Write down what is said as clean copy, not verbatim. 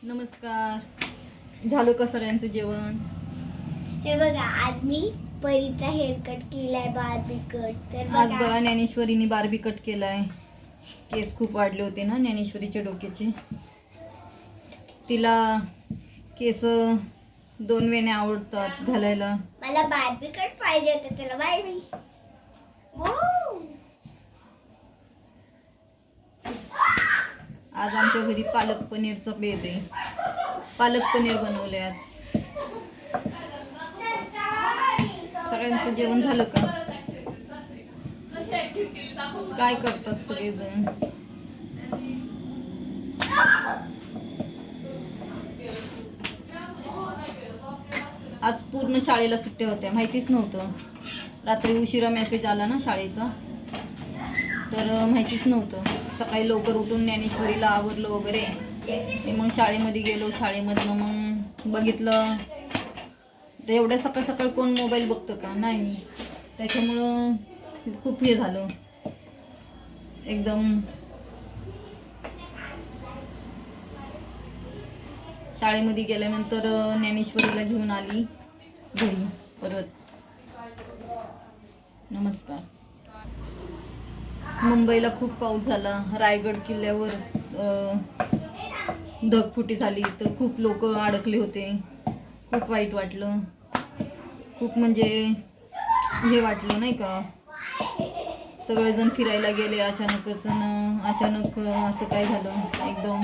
नमस्कार. झालं का सगळ्यांचं जेवण? हे बघा, आज मी परीचा हेअर कट केलाय, बार्बी कट. तर आज बघा ज्ञानेश्वरीने बार्बी कट केलाय. केस खूप वाढले होते ना ज्ञानेश्वरीच्या डोक्याचे. तिला केस 2 वेण्या आवडतात घालायला. मला बार्बी कट पाहिजे होतं, त्याला बार्बी. आज आमच्या घरी पालक पनीरचा बेत आहे. पालक पनीर बनवले आज. सगळ्यांचं जेवण झालं का? काय करतात सगळेजण? आज पूर्ण शाळेला सुट्ट्या होत्या, माहितीच नव्हतं. रात्री उशिरा मेसेज आला ना शाळेचा, तर माहितीच नव्हतं. सकाळी लवकर उठून ज्ञानेश्वरीला आवरलं वगैरे, मग शाळेमध्ये गेलो. शाळेमधनं मग बघितलं तर एवढ्या सकाळ सकाळ कोण मोबाईल बघतं का? नाही. त्याच्यामुळं खूप हे झालं एकदम. शाळेमध्ये गेल्यानंतर ज्ञानेश्वरीला घेऊन आली घरी परत. नमस्कार. मुंबईला खूप पाऊस झाला. रायगड किल्ल्यावर ढगफुटी झाली, तर खूप लोक अडकले होते. खूप वाईट वाटलं. खूप म्हणजे हे वाटलं नाही का. सगळेजण फिरायला गेले अचानकच, अचानक असं काय झालं एकदम.